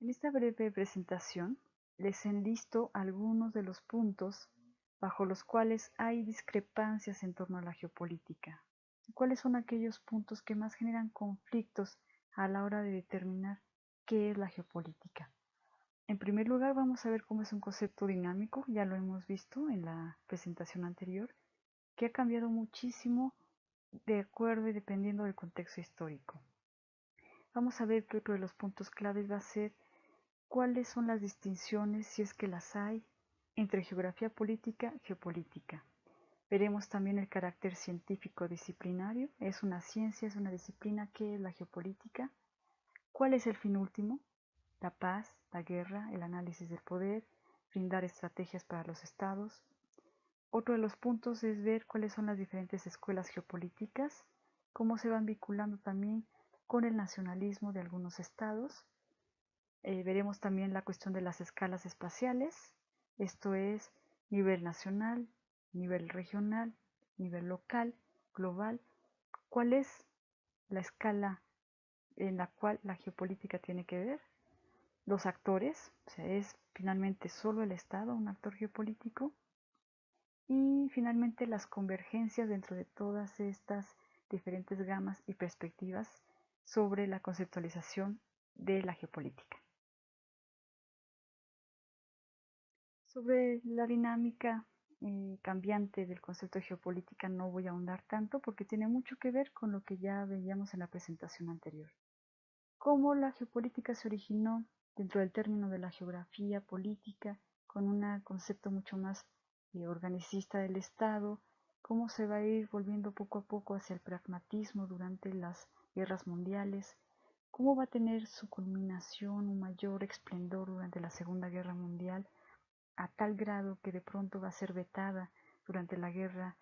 En esta breve presentación les enlisto algunos de los puntos bajo los cuales hay discrepancias en torno a la geopolítica. ¿Cuáles son aquellos puntos que más generan conflictos a la hora de determinar qué es la geopolítica? En primer lugar, vamos a ver cómo es un concepto dinámico, ya lo hemos visto en la presentación anterior, que ha cambiado muchísimo de acuerdo y dependiendo del contexto histórico. Vamos a ver que otro de los puntos claves va a ser cuáles son las distinciones, si es que las hay, entre geografía política y geopolítica. Veremos también el carácter científico disciplinario, es una ciencia, es una disciplina, ¿qué es la geopolítica? ¿Cuál es el fin último? La paz, la guerra, el análisis del poder, brindar estrategias para los estados. Otro de los puntos es ver cuáles son las diferentes escuelas geopolíticas, cómo se van vinculando también con el nacionalismo de algunos estados. Veremos también la cuestión de las escalas espaciales, esto es nivel nacional, nivel regional, nivel local, global. ¿Cuál es la escala en la cual la geopolítica tiene que ver? Los actores, o sea, es finalmente solo el Estado un actor geopolítico. Y finalmente las convergencias dentro de todas estas diferentes gamas y perspectivas sobre la conceptualización de la geopolítica. Sobre la dinámica cambiante del concepto de geopolítica no voy a ahondar tanto porque tiene mucho que ver con lo que ya veíamos en la presentación anterior. Cómo la geopolítica se originó dentro del término de la geografía política con un concepto mucho más organicista del Estado, cómo se va a ir volviendo poco a poco hacia el pragmatismo durante las guerras mundiales, cómo va a tener su culminación, un mayor esplendor durante la Segunda Guerra Mundial, a tal grado que de pronto va a ser vetada durante la Guerra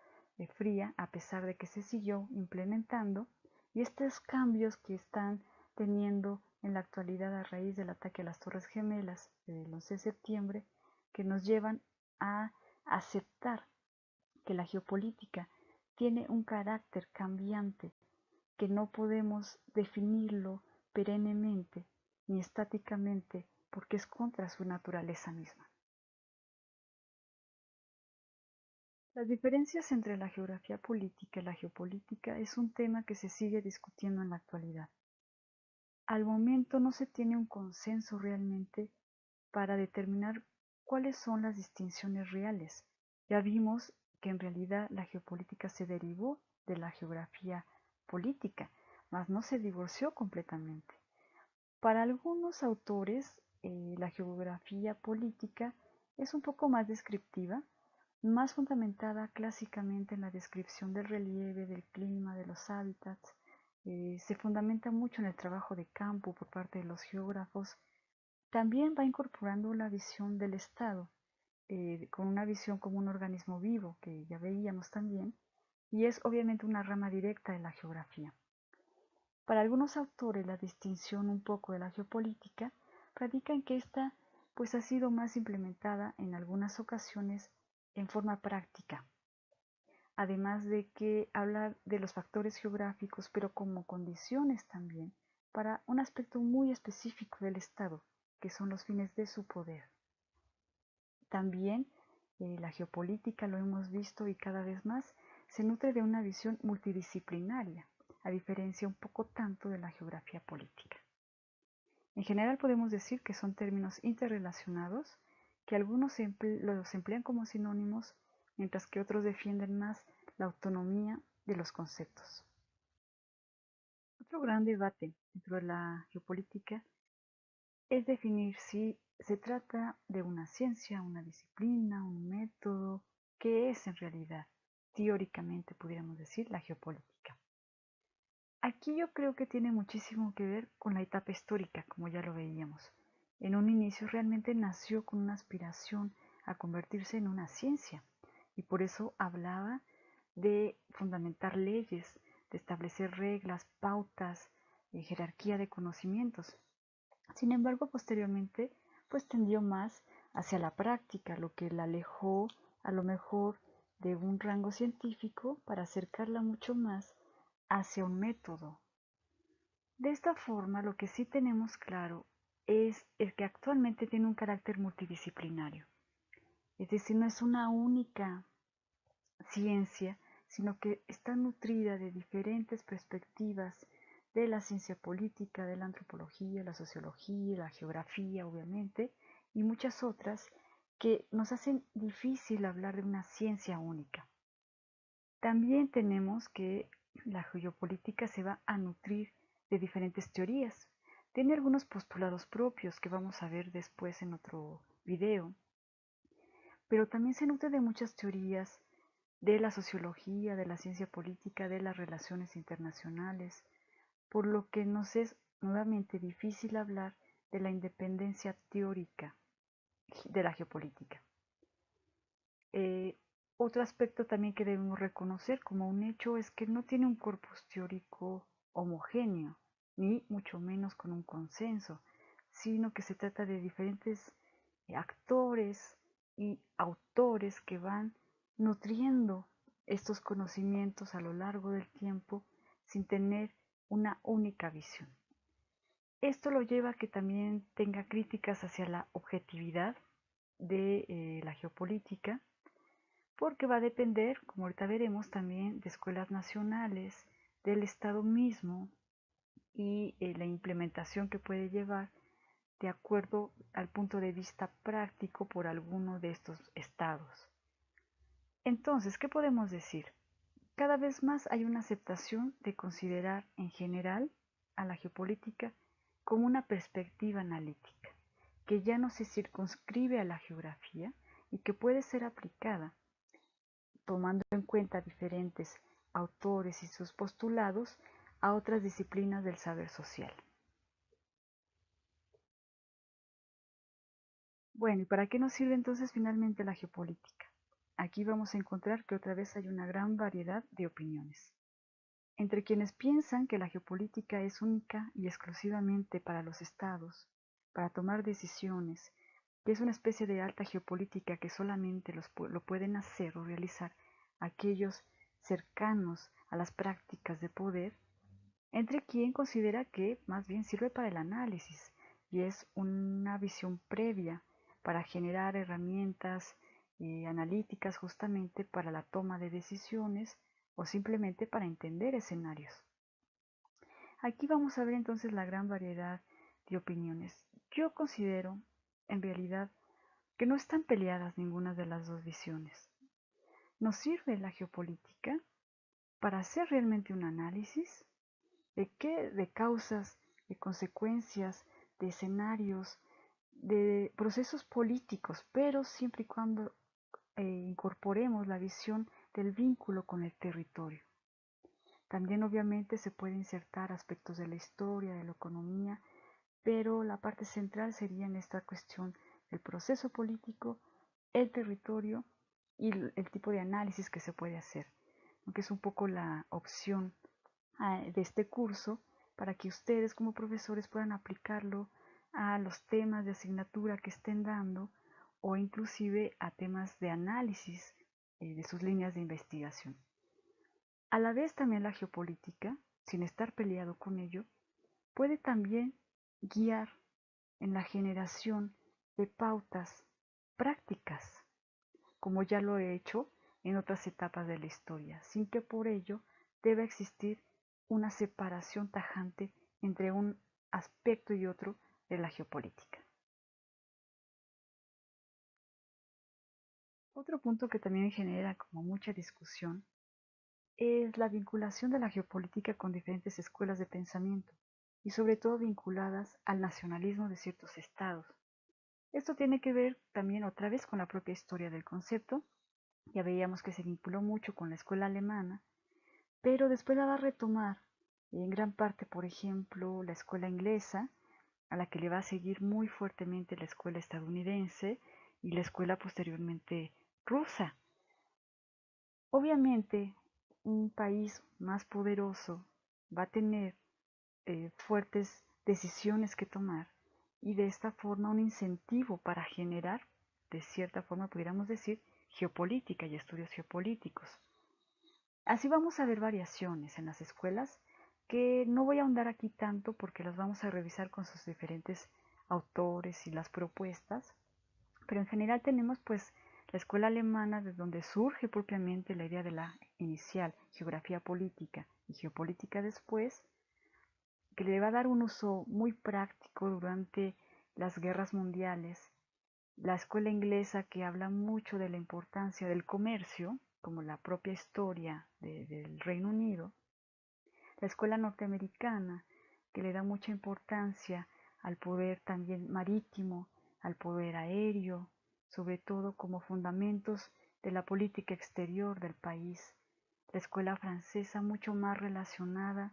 Fría, a pesar de que se siguió implementando, y estos cambios que están teniendo en la actualidad a raíz del ataque a las Torres Gemelas del 11 de septiembre, que nos llevan a aceptar que la geopolítica tiene un carácter cambiante, que no podemos definirlo perennemente ni estáticamente porque es contra su naturaleza misma. Las diferencias entre la geografía política y la geopolítica es un tema que se sigue discutiendo en la actualidad. Al momento no se tiene un consenso realmente para determinar cuáles son las distinciones reales. Ya vimos que en realidad la geopolítica se derivó de la geografía política, mas no se divorció completamente. Para algunos autores, la geografía política es un poco más descriptiva, más fundamentada clásicamente en la descripción del relieve, del clima, de los hábitats. Se fundamenta mucho en el trabajo de campo por parte de los geógrafos. También va incorporando la visión del Estado, con una visión como un organismo vivo, que ya veíamos también, y es obviamente una rama directa de la geografía. Para algunos autores la distinción un poco de la geopolítica radica en que esta pues ha sido más implementada en algunas ocasiones en forma práctica, además de que habla de los factores geográficos pero como condiciones también para un aspecto muy específico del Estado, que son los fines de su poder. También la geopolítica, lo hemos visto y cada vez más, se nutre de una visión multidisciplinaria, a diferencia un poco tanto de la geografía política. En general podemos decir que son términos interrelacionados, que algunos los emplean como sinónimos, mientras que otros defienden más la autonomía de los conceptos. Otro gran debate dentro de la geopolítica es definir si se trata de una ciencia, una disciplina, un método, ¿qué es en realidad? Teóricamente pudiéramos decir la geopolítica. Aquí yo creo que tiene muchísimo que ver con la etapa histórica, como ya lo veíamos. En un inicio realmente nació con una aspiración a convertirse en una ciencia y por eso hablaba de fundamentar leyes, de establecer reglas, pautas, jerarquía de conocimientos. Sin embargo, posteriormente, pues tendió más hacia la práctica, lo que la alejó a lo mejor de un rango científico para acercarla mucho más hacia un método. De esta forma, lo que sí tenemos claro es el que actualmente tiene un carácter multidisciplinario. Es decir, no es una única ciencia, sino que está nutrida de diferentes perspectivas de la ciencia política, de la antropología, la sociología, la geografía, obviamente, y muchas otras que nos hacen difícil hablar de una ciencia única. También tenemos que la geopolítica se va a nutrir de diferentes teorías. Tiene algunos postulados propios que vamos a ver después en otro video, pero también se nutre de muchas teorías de la sociología, de la ciencia política, de las relaciones internacionales, por lo que nos es nuevamente difícil hablar de la independencia teórica de la geopolítica. Eh, Otro aspecto también que debemos reconocer como un hecho es que no tiene un corpus teórico homogéneo, ni mucho menos con un consenso, sino que se trata de diferentes actores y autores que van nutriendo estos conocimientos a lo largo del tiempo sin tener una única visión. Esto lo lleva a que también tenga críticas hacia la objetividad de la geopolítica, porque va a depender, como ahorita veremos, también de escuelas nacionales, del Estado mismo y la implementación que puede llevar de acuerdo al punto de vista práctico por alguno de estos estados. Entonces, ¿qué podemos decir? Cada vez más hay una aceptación de considerar en general a la geopolítica como una perspectiva analítica, que ya no se circunscribe a la geografía y que puede ser aplicada tomando en cuenta diferentes autores y sus postulados a otras disciplinas del saber social. Bueno, ¿y para qué nos sirve entonces finalmente la geopolítica? Aquí vamos a encontrar que otra vez hay una gran variedad de opiniones. Entre quienes piensan que la geopolítica es única y exclusivamente para los estados, para tomar decisiones, que es una especie de alta geopolítica que solamente lo pueden hacer o realizar aquellos cercanos a las prácticas de poder, entre quien considera que más bien sirve para el análisis y es una visión previa para generar herramientas analíticas justamente para la toma de decisiones o simplemente para entender escenarios. Aquí vamos a ver entonces la gran variedad de opiniones. Yo considero, en realidad, que no están peleadas ninguna de las dos visiones. Nos sirve la geopolítica para hacer realmente un análisis de qué, de causas, de consecuencias, de escenarios, de procesos políticos, pero siempre y cuando incorporemos la visión del vínculo con el territorio. También obviamente se puede insertar aspectos de la historia, de la economía, pero la parte central sería en esta cuestión del proceso político, el territorio y el tipo de análisis que se puede hacer, que es un poco la opción de este curso para que ustedes como profesores puedan aplicarlo a los temas de asignatura que estén dando o inclusive a temas de análisis de sus líneas de investigación. A la vez también la geopolítica, sin estar peleado con ello, puede también guiar en la generación de pautas prácticas, como ya lo he hecho en otras etapas de la historia, sin que por ello deba existir una separación tajante entre un aspecto y otro de la geopolítica. Otro punto que también genera como mucha discusión es la vinculación de la geopolítica con diferentes escuelas de pensamiento y sobre todo vinculadas al nacionalismo de ciertos estados. Esto tiene que ver también otra vez con la propia historia del concepto. Ya veíamos que se vinculó mucho con la escuela alemana, pero después la va a retomar en gran parte, por ejemplo, la escuela inglesa, a la que le va a seguir muy fuertemente la escuela estadounidense y la escuela posteriormente rusa. Obviamente, un país más poderoso va a tener fuertes decisiones que tomar y de esta forma un incentivo para generar, de cierta forma pudiéramos decir, geopolítica y estudios geopolíticos. Así vamos a ver variaciones en las escuelas que no voy a ahondar aquí tanto porque las vamos a revisar con sus diferentes autores y las propuestas, pero en general tenemos pues la escuela alemana, de donde surge propiamente la idea de la inicial geografía política y geopolítica después, que le va a dar un uso muy práctico durante las guerras mundiales. La escuela inglesa, que habla mucho de la importancia del comercio, como la propia historia del Reino Unido. La escuela norteamericana, que le da mucha importancia al poder también marítimo, al poder aéreo, sobre todo como fundamentos de la política exterior del país. La escuela francesa, mucho más relacionada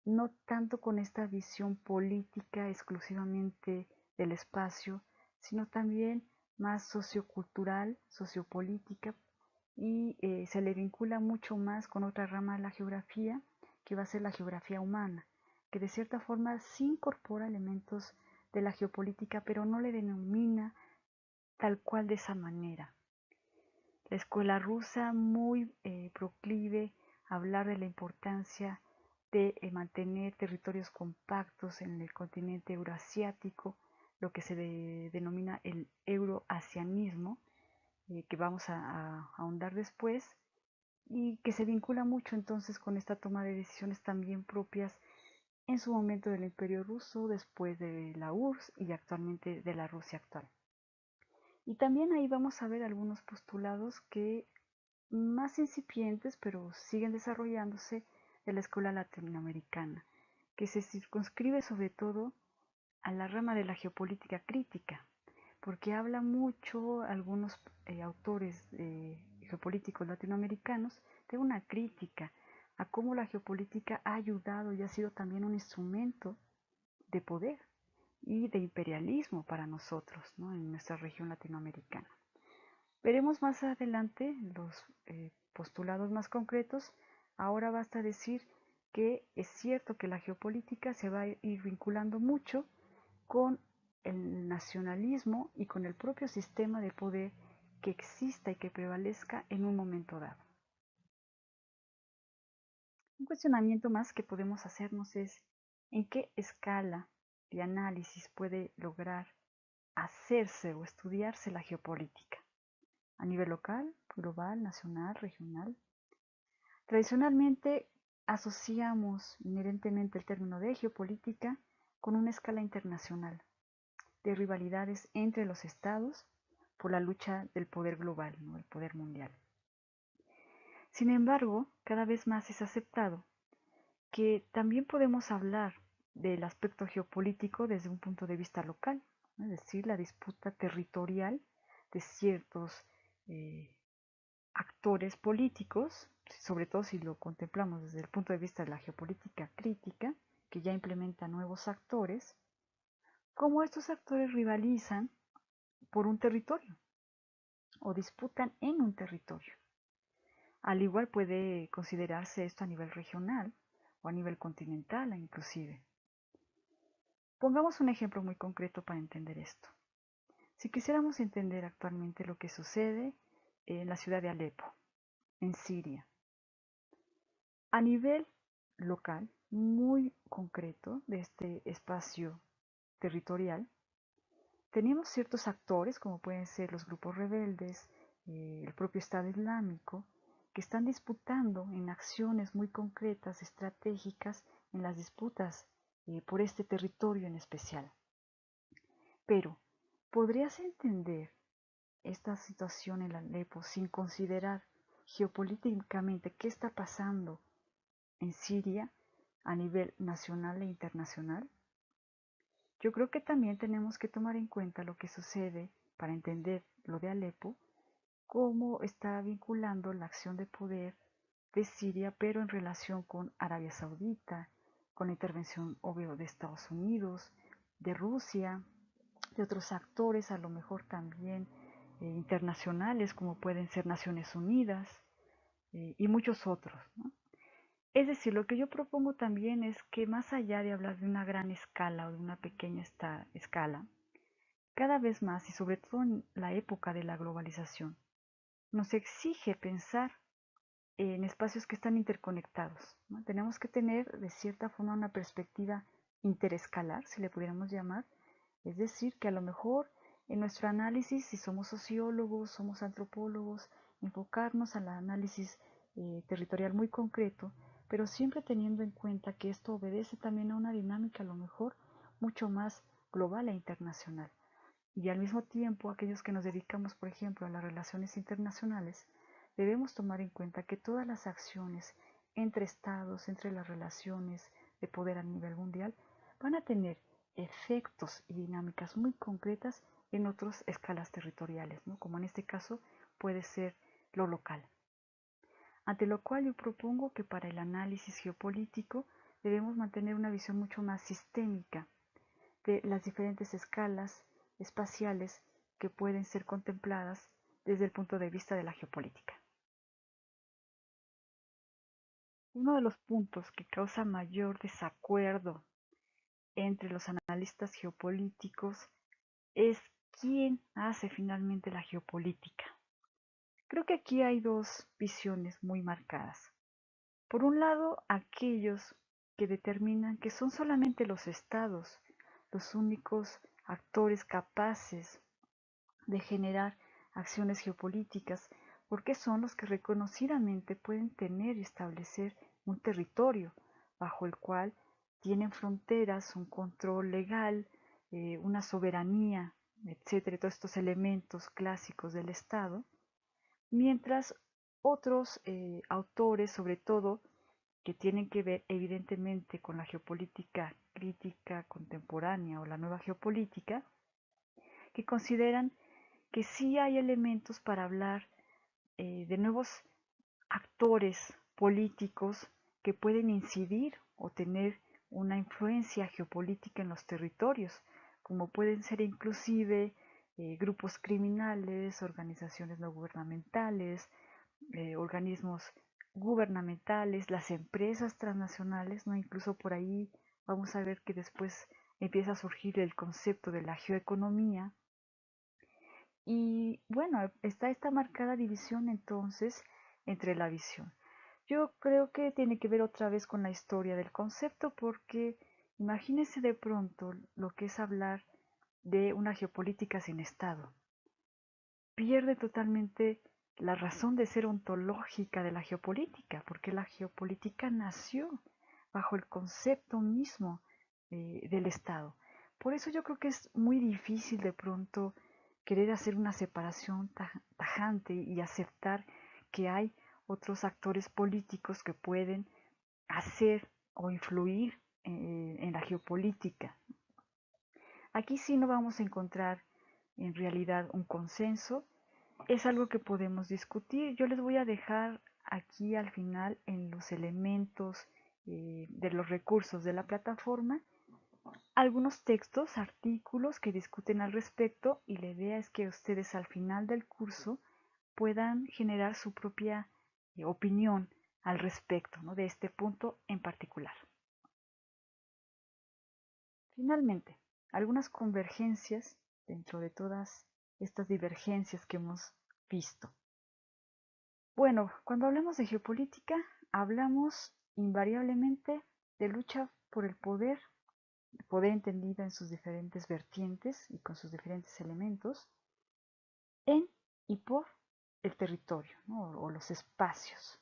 no tanto con esta visión política exclusivamente del espacio, sino también más sociocultural, sociopolítica, y se le vincula mucho más con otra rama de la geografía, que va a ser la geografía humana, que de cierta forma sí incorpora elementos de la geopolítica, pero no le denomina tal cual de esa manera. La escuela rusa, muy proclive a hablar de la importancia de mantener territorios compactos en el continente euroasiático, lo que se denomina el euroasianismo, que vamos a ahondar después, y que se vincula mucho entonces con esta toma de decisiones también propias en su momento del Imperio Ruso, después de la URSS y actualmente de la Rusia actual. Y también ahí vamos a ver algunos postulados que más incipientes, pero siguen desarrollándose, de la escuela latinoamericana, que se circunscribe sobre todo a la rama de la geopolítica crítica, porque habla mucho algunos autores geopolíticos latinoamericanos de una crítica a cómo la geopolítica ha ayudado y ha sido también un instrumento de poder y de imperialismo para nosotros, ¿no?, en nuestra región latinoamericana. Veremos más adelante los postulados más concretos. Ahora basta decir que es cierto que la geopolítica se va a ir vinculando mucho con el nacionalismo y con el propio sistema de poder que exista y que prevalezca en un momento dado. Un cuestionamiento más que podemos hacernos es en qué escala de análisis puede lograr hacerse o estudiarse la geopolítica. A nivel local, global, nacional, regional. Tradicionalmente asociamos inherentemente el término de geopolítica con una escala internacional, de rivalidades entre los estados por la lucha del poder global, ¿no?, el poder mundial. Sin embargo, cada vez más es aceptado que también podemos hablar del aspecto geopolítico desde un punto de vista local, ¿no?, es decir, la disputa territorial de ciertos actores políticos, sobre todo si lo contemplamos desde el punto de vista de la geopolítica crítica, que ya implementa nuevos actores, cómo estos actores rivalizan por un territorio o disputan en un territorio. Al igual puede considerarse esto a nivel regional o a nivel continental inclusive. Pongamos un ejemplo muy concreto para entender esto. Si quisiéramos entender actualmente lo que sucede en la ciudad de Alepo, en Siria, a nivel local, muy concreto de este espacio territorial, tenemos ciertos actores, como pueden ser los grupos rebeldes, el propio Estado Islámico, que están disputando en acciones muy concretas, estratégicas, en las disputas por este territorio en especial. Pero, ¿podrías entender esta situación en Alepo sin considerar geopolíticamente qué está pasando en Siria a nivel nacional e internacional? Yo creo que también tenemos que tomar en cuenta lo que sucede para entender lo de Alepo, cómo está vinculando la acción de poder de Siria, pero en relación con Arabia Saudita, con la intervención obvio de Estados Unidos, de Rusia, de otros actores, a lo mejor también internacionales, como pueden ser Naciones Unidas y muchos otros, ¿no? Es decir, lo que yo propongo también es que más allá de hablar de una gran escala o de una pequeña escala, cada vez más y sobre todo en la época de la globalización, nos exige pensar en espacios que están interconectados, ¿no? Tenemos que tener de cierta forma una perspectiva interescalar, si le pudiéramos llamar, Es decir, que a lo mejor en nuestro análisis, si somos sociólogos, somos antropólogos, enfocarnos al análisis territorial muy concreto, pero siempre teniendo en cuenta que esto obedece también a una dinámica a lo mejor mucho más global e internacional. Y al mismo tiempo, aquellos que nos dedicamos, por ejemplo, a las relaciones internacionales, debemos tomar en cuenta que todas las acciones entre estados, entre las relaciones de poder a nivel mundial, van a tener efectos y dinámicas muy concretas en otras escalas territoriales, ¿no? Como en este caso puede ser lo local. Ante lo cual yo propongo que para el análisis geopolítico debemos mantener una visión mucho más sistémica de las diferentes escalas espaciales que pueden ser contempladas desde el punto de vista de la geopolítica. Uno de los puntos que causa mayor desacuerdo entre los analistas geopolíticos es quién hace finalmente la geopolítica. Creo que aquí hay dos visiones muy marcadas. Por un lado, aquellos que determinan que son solamente los estados los únicos actores capaces de generar acciones geopolíticas, porque son los que reconocidamente pueden tener y establecer un territorio bajo el cual tienen fronteras, un control legal, una soberanía, etcétera, todos estos elementos clásicos del Estado, mientras otros autores, sobre todo, que tienen que ver evidentemente con la geopolítica crítica contemporánea o la nueva geopolítica, que consideran que sí hay elementos para hablar de nuevos actores políticos que pueden incidir o tener una influencia geopolítica en los territorios, como pueden ser inclusive grupos criminales, organizaciones no gubernamentales, organismos gubernamentales, las empresas transnacionales, ¿no? Incluso por ahí vamos a ver que después empieza a surgir el concepto de la geoeconomía. Y bueno, está esta marcada división entonces entre la visión. Yo creo que tiene que ver otra vez con la historia del concepto porque imagínense de pronto lo que es hablar de una geopolítica sin Estado. Pierde totalmente la razón de ser ontológica de la geopolítica, porque la geopolítica nació bajo el concepto mismo del Estado. Por eso yo creo que es muy difícil de pronto querer hacer una separación tajante y aceptar que hay otros actores políticos que pueden hacer o influir en la geopolítica. Aquí sí no vamos a encontrar en realidad un consenso, es algo que podemos discutir. Yo les voy a dejar aquí al final en los elementos de los recursos de la plataforma algunos textos, artículos que discuten al respecto y la idea es que ustedes al final del curso puedan generar su propia opinión al respecto, ¿no? De este punto en particular. Finalmente, algunas convergencias dentro de todas estas divergencias que hemos visto. Bueno, cuando hablamos de geopolítica, hablamos invariablemente de lucha por el poder entendido en sus diferentes vertientes y con sus diferentes elementos, en y por el territorio, ¿no? O los espacios.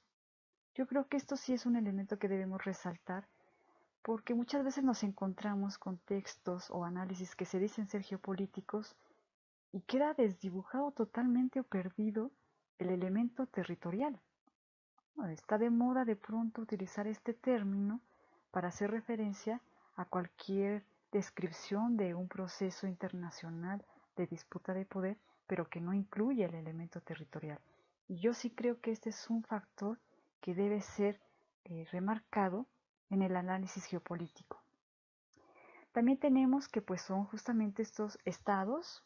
Yo creo que esto sí es un elemento que debemos resaltar porque muchas veces nos encontramos con textos o análisis que se dicen ser geopolíticos y queda desdibujado totalmente o perdido el elemento territorial. Está de moda de pronto utilizar este término para hacer referencia a cualquier descripción de un proceso internacional de disputa de poder, pero que no incluye el elemento territorial. Y yo sí creo que este es un factor que debe ser remarcado en el análisis geopolítico. También tenemos que pues son justamente estos estados,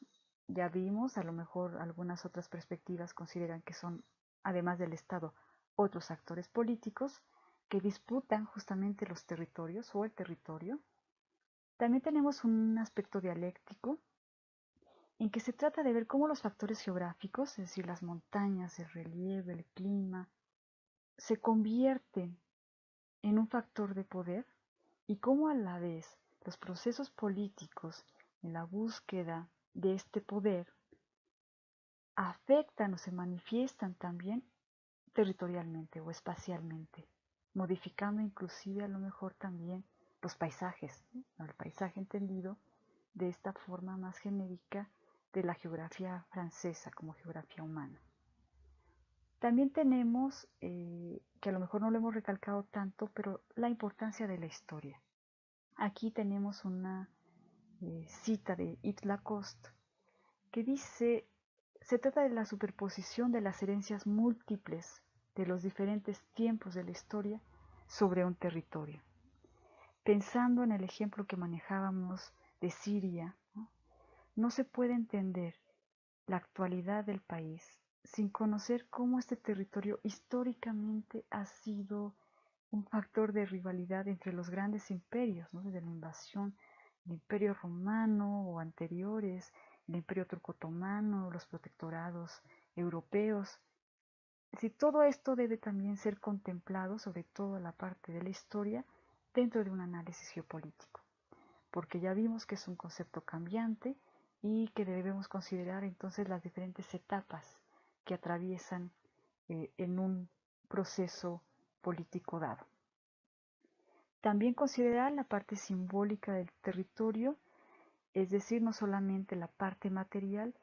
ya vimos, a lo mejor algunas otras perspectivas consideran que son, además del Estado, otros actores políticos que disputan justamente los territorios o el territorio. También tenemos un aspecto dialéctico en que se trata de ver cómo los factores geográficos, es decir, las montañas, el relieve, el clima, se convierten en un factor de poder y cómo a la vez los procesos políticos en la búsqueda de este poder, afectan o se manifiestan también territorialmente o espacialmente, modificando inclusive a lo mejor también los paisajes, ¿no? El paisaje entendido de esta forma más genérica de la geografía francesa como geografía humana. También tenemos, que a lo mejor no lo hemos recalcado tanto, pero la importancia de la historia. Aquí tenemos una cita de Yves Lacoste que dice, se trata de la superposición de las herencias múltiples de los diferentes tiempos de la historia sobre un territorio. Pensando en el ejemplo que manejábamos de Siria, no se puede entender la actualidad del país sin conocer cómo este territorio históricamente ha sido un factor de rivalidad entre los grandes imperios, ¿no? Desde la invasión del Imperio Romano o anteriores, el Imperio Turco-Otomano, los protectorados europeos. Si todo esto debe también ser contemplado, sobre todo la parte de la historia, dentro de un análisis geopolítico, porque ya vimos que es un concepto cambiante y que debemos considerar entonces las diferentes etapas que atraviesan en un proceso político dado. También considerar la parte simbólica del territorio, es decir, no solamente la parte material,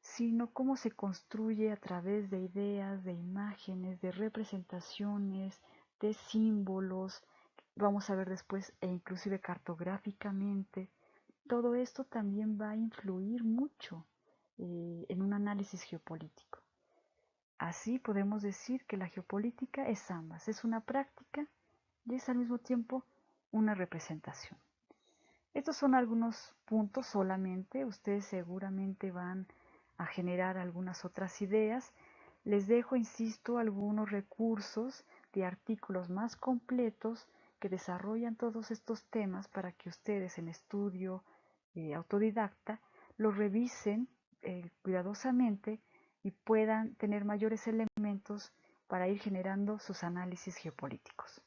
sino cómo se construye a través de ideas, de imágenes, de representaciones, de símbolos, vamos a ver después, e inclusive cartográficamente. Todo esto también va a influir mucho en un análisis geopolítico. Así podemos decir que la geopolítica es ambas, es una práctica y es al mismo tiempo una representación. Estos son algunos puntos solamente, ustedes seguramente van a generar algunas otras ideas. Les dejo, insisto, algunos recursos de artículos más completos que desarrollan todos estos temas para que ustedes en estudio autodidacta los revisen cuidadosamente y puedan tener mayores elementos para ir generando sus análisis geopolíticos.